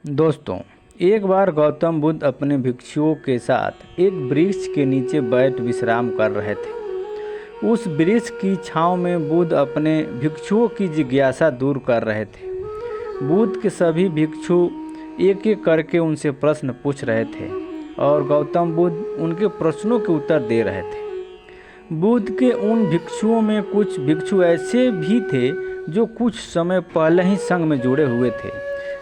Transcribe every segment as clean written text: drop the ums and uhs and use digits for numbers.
दोस्तों, एक बार गौतम बुद्ध अपने भिक्षुओं के साथ एक वृक्ष के नीचे बैठ विश्राम कर रहे थे। उस वृक्ष की छांव में बुद्ध अपने भिक्षुओं की जिज्ञासा दूर कर रहे थे। बुद्ध के सभी भिक्षु एक एक करके उनसे प्रश्न पूछ रहे थे और गौतम बुद्ध उनके प्रश्नों के उत्तर दे रहे थे। बुद्ध के उन भिक्षुओं में कुछ भिक्षु ऐसे भी थे जो कुछ समय पहले ही संघ में जुड़े हुए थे,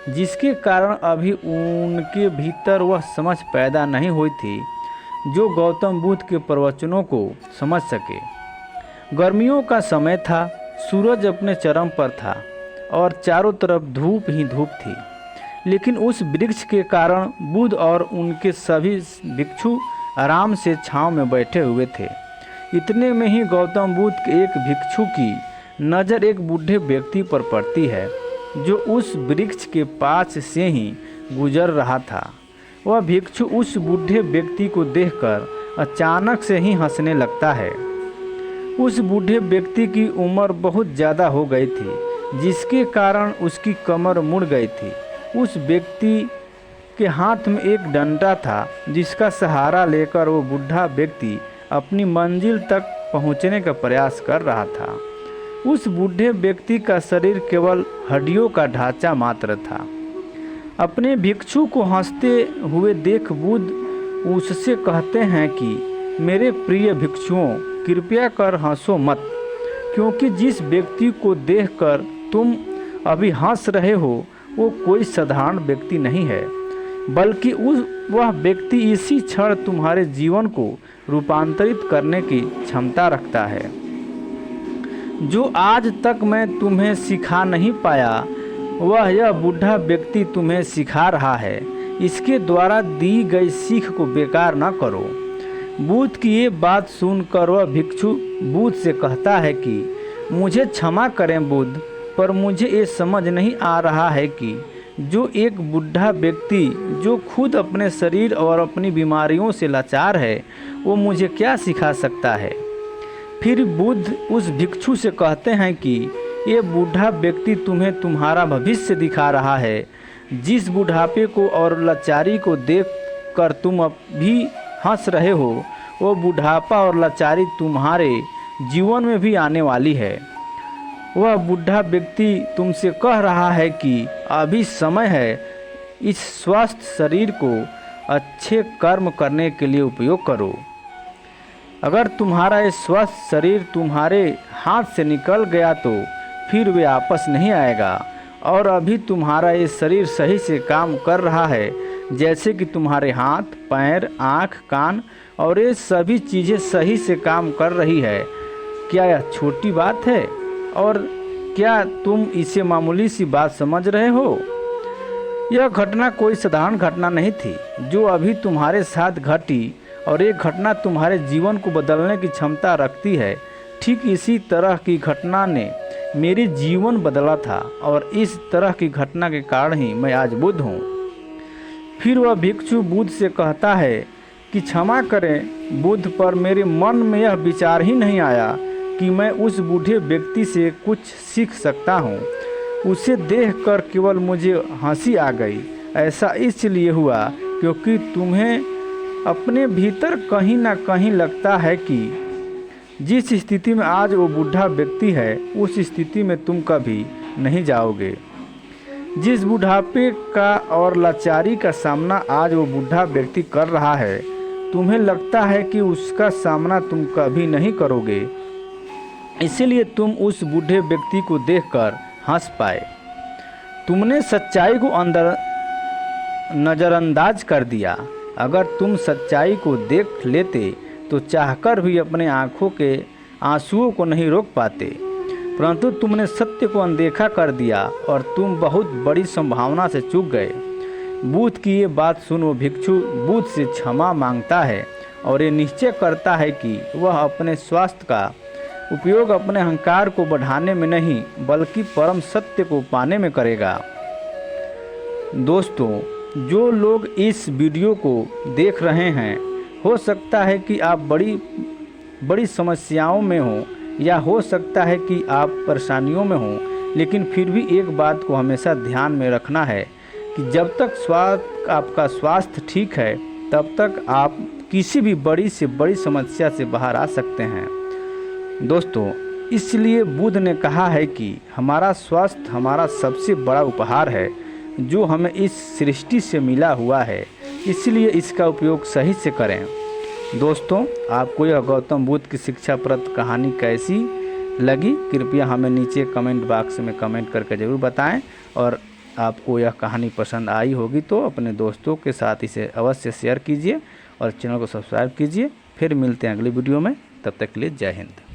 जिसके कारण अभी उनके भीतर वह समझ पैदा नहीं हुई थी जो गौतम बुद्ध के प्रवचनों को समझ सके। गर्मियों का समय था, सूरज अपने चरम पर था और चारों तरफ धूप ही धूप थी, लेकिन उस वृक्ष के कारण बुद्ध और उनके सभी भिक्षु आराम से छांव में बैठे हुए थे। इतने में ही गौतम बुद्ध के एक भिक्षु की नज़र एक बूढ़े व्यक्ति पर पड़ती है जो उस वृक्ष के पास से ही गुजर रहा था। वह भिक्षु उस बूढ़े व्यक्ति को देखकर अचानक से ही हंसने लगता है। उस बूढ़े व्यक्ति की उम्र बहुत ज़्यादा हो गई थी, जिसके कारण उसकी कमर मुड़ गई थी। उस व्यक्ति के हाथ में एक डंडा था, जिसका सहारा लेकर वो बूढ़ा व्यक्ति अपनी मंजिल तक पहुंचने का प्रयास कर रहा था। उस बूढ़े व्यक्ति का शरीर केवल हड्डियों का ढांचा मात्र था। अपने भिक्षु को हंसते हुए देख बुद्ध उससे कहते हैं कि मेरे प्रिय भिक्षुओं, कृपया कर हंसो मत, क्योंकि जिस व्यक्ति को देखकर तुम अभी हंस रहे हो वो कोई साधारण व्यक्ति नहीं है, बल्कि वह व्यक्ति इसी क्षण तुम्हारे जीवन को रूपांतरित करने की क्षमता रखता है। जो आज तक मैं तुम्हें सिखा नहीं पाया, वह यह बूढ़ा व्यक्ति तुम्हें सिखा रहा है। इसके द्वारा दी गई सीख को बेकार न करो। बुद्ध की ये बात सुनकर वह भिक्षु बुद्ध से कहता है कि मुझे क्षमा करें बुद्ध, पर मुझे ये समझ नहीं आ रहा है कि जो एक बूढ़ा व्यक्ति जो खुद अपने शरीर और अपनी बीमारियों से लाचार है, वो मुझे क्या सिखा सकता है। फिर बुद्ध उस भिक्षु से कहते हैं कि ये बूढ़ा व्यक्ति तुम्हें तुम्हारा भविष्य दिखा रहा है। जिस बुढ़ापे को और लाचारी को देखकर तुम अभी हंस रहे हो, वो बुढ़ापा और लाचारी तुम्हारे जीवन में भी आने वाली है। वह बूढ़ा व्यक्ति तुमसे कह रहा है कि अभी समय है, इस स्वस्थ शरीर को अच्छे कर्म करने के लिए उपयोग करो। अगर तुम्हारा ये स्वस्थ शरीर तुम्हारे हाथ से निकल गया तो फिर वे वापस नहीं आएगा, और अभी तुम्हारा ये शरीर सही से काम कर रहा है, जैसे कि तुम्हारे हाथ, पैर, आँख, कान और ये सभी चीज़ें सही से काम कर रही है। क्या यह छोटी बात है? और क्या तुम इसे मामूली सी बात समझ रहे हो? यह घटना कोई साधारण घटना नहीं थी जो अभी तुम्हारे साथ घटी, और एक घटना तुम्हारे जीवन को बदलने की क्षमता रखती है। ठीक इसी तरह की घटना ने मेरी जीवन बदला था, और इस तरह की घटना के कारण ही मैं आज बुद्ध हूँ। फिर वह भिक्षु बुद्ध से कहता है कि क्षमा करें बुद्ध, पर मेरे मन में यह विचार ही नहीं आया कि मैं उस बूढ़े व्यक्ति से कुछ सीख सकता हूँ। उसे देखकर केवल मुझे हंसी आ गई। ऐसा इसलिए हुआ क्योंकि तुम्हें अपने भीतर कहीं ना कहीं लगता है कि जिस स्थिति में आज वो बूढ़ा व्यक्ति है, उस स्थिति में तुम कभी नहीं जाओगे। जिस बुढ़ापे का और लाचारी का सामना आज वो बूढ़ा व्यक्ति कर रहा है, तुम्हें लगता है कि उसका सामना तुम कभी नहीं करोगे, इसीलिए तुम उस बूढ़े व्यक्ति को देखकर हंस पाए। तुमने सच्चाई को अंदर नज़रअंदाज कर दिया। अगर तुम सच्चाई को देख लेते तो चाहकर भी अपने आँखों के आंसुओं को नहीं रोक पाते, परंतु तुमने सत्य को अनदेखा कर दिया और तुम बहुत बड़ी संभावना से चूक गए। बुद्ध की ये बात सुन वो भिक्षु बुद्ध से क्षमा मांगता है और ये निश्चय करता है कि वह अपने स्वास्थ्य का उपयोग अपने अहंकार को बढ़ाने में नहीं, बल्कि परम सत्य को पाने में करेगा। दोस्तों, जो लोग इस वीडियो को देख रहे हैं, हो सकता है कि आप बड़ी समस्याओं में हो, या हो सकता है कि आप परेशानियों में हो, लेकिन फिर भी एक बात को हमेशा ध्यान में रखना है कि जब तक आपका स्वास्थ्य ठीक है तब तक आप किसी भी बड़ी से बड़ी समस्या से बाहर आ सकते हैं। दोस्तों, इसलिए बुद्ध ने कहा है कि हमारा स्वास्थ्य हमारा सबसे बड़ा उपहार है जो हमें इस सृष्टि से मिला हुआ है, इसलिए इसका उपयोग सही से करें। दोस्तों, आपको यह गौतम बुद्ध की शिक्षाप्रद कहानी कैसी लगी, कृपया हमें नीचे कमेंट बॉक्स में कमेंट करके ज़रूर बताएं। और आपको यह कहानी पसंद आई होगी तो अपने दोस्तों के साथ इसे अवश्य शेयर कीजिए और चैनल को सब्सक्राइब कीजिए। फिर मिलते हैं अगली वीडियो में, तब तक के लिए जय हिंद।